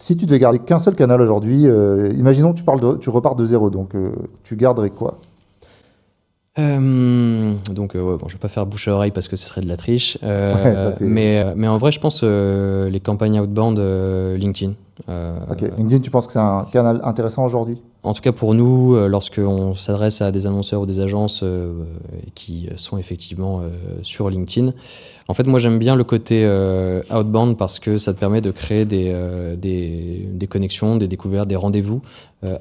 Si tu devais garder qu'un seul canal aujourd'hui, imaginons que tu repars de zéro, donc tu garderais quoi? Ouais, bon, je vais pas faire bouche à oreille parce que ce serait de la triche. Ouais, ça c'est. Mais en vrai, je pense les campagnes outbound LinkedIn. Ok. LinkedIn, tu penses que c'est un canal intéressant aujourd'hui? En tout cas pour nous, lorsqu'on s'adresse à des annonceurs ou des agences qui sont effectivement sur LinkedIn, en fait, moi j'aime bien le côté outbound parce que ça te permet de créer des connexions, des découvertes, des rendez-vous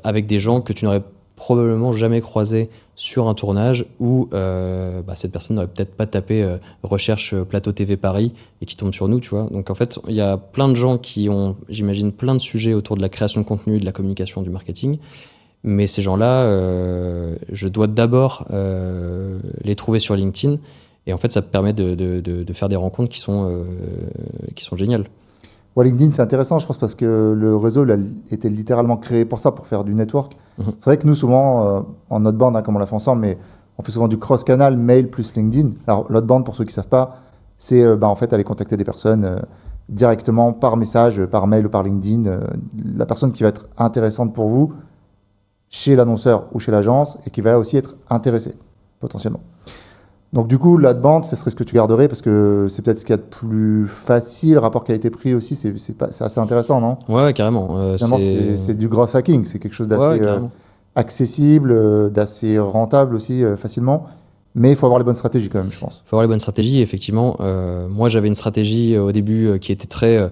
avec des gens que tu n'aurais probablement jamais croisés sur un tournage où cette personne n'aurait peut-être pas tapé recherche plateau TV Paris et qui tombe sur nous, tu vois. Donc en fait, il y a plein de gens qui ont, j'imagine, plein de sujets autour de la création de contenu, de la communication, du marketing. Mais ces gens-là, je dois d'abord les trouver sur LinkedIn. Et en fait, ça me permet de faire des rencontres qui sont géniales. Ouais, LinkedIn, c'est intéressant, je pense, parce que le réseau il a été littéralement créé pour ça, pour faire du network. Mhm. C'est vrai que nous, souvent, en outbound, hein, comme on l'a fait ensemble, mais on fait souvent du cross-canal, mail plus LinkedIn. Alors, l'outbound, pour ceux qui ne savent pas, c'est en fait aller contacter des personnes directement par message, par mail ou par LinkedIn. La personne qui va être intéressante pour vous chez l'annonceur ou chez l'agence et qui va aussi être intéressée, potentiellement. Donc du coup, l'outbound, ce serait ce que tu garderais parce que c'est peut-être ce qu'il y a de plus facile, rapport qualité-prix aussi, c'est assez intéressant, non? Ouais, ouais, carrément. Finalement, c'est du gross hacking, c'est quelque chose Ouais, ouais, d'assez carrément. accessible, d'assez rentable aussi facilement, mais il faut avoir les bonnes stratégies quand même, je pense. Faut avoir les bonnes stratégies. Effectivement, moi j'avais une stratégie au début qui était très,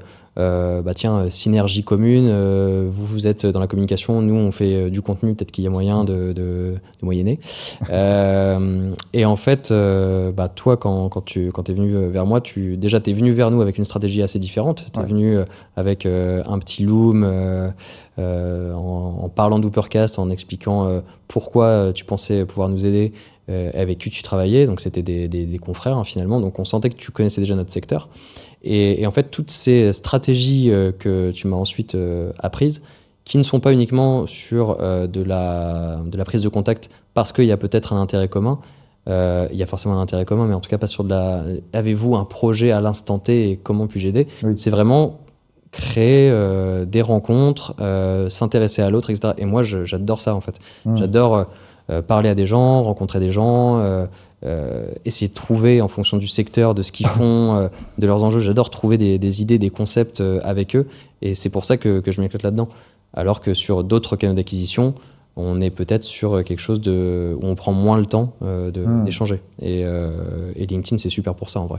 synergie commune. Vous êtes dans la communication, nous on fait du contenu. Peut-être qu'il y a moyen de moyenner. Et en fait, toi quand t'es venu vers moi, déjà t'es venu vers nous avec une stratégie assez différente. T'es Ouais. venu avec un petit loom, en parlant d'Ubercast, en expliquant pourquoi tu pensais pouvoir nous aider, avec qui tu travaillais, donc c'était des confrères hein, finalement, donc on sentait que tu connaissais déjà notre secteur. Et en fait, toutes ces stratégies que tu m'as ensuite apprises, qui ne sont pas uniquement sur de la prise de contact parce qu'il y a peut-être un intérêt commun, il y a forcément un intérêt commun, mais en tout cas pas sur de la... Avez-vous un projet à l'instant T et comment puis-je aider? Oui. C'est vraiment créer des rencontres, s'intéresser à l'autre, etc. Et moi, j'adore ça en fait. Hmm. J'adore parler à des gens, rencontrer des gens, essayer de trouver en fonction du secteur, de ce qu'ils font, de leurs enjeux. J'adore trouver des idées, des concepts avec eux. Et c'est pour ça que je m'éclate là-dedans. Alors que sur d'autres canaux d'acquisition, on est peut-être sur quelque chose où on prend moins le temps Hmm. d'échanger. Et LinkedIn, c'est super pour ça en vrai.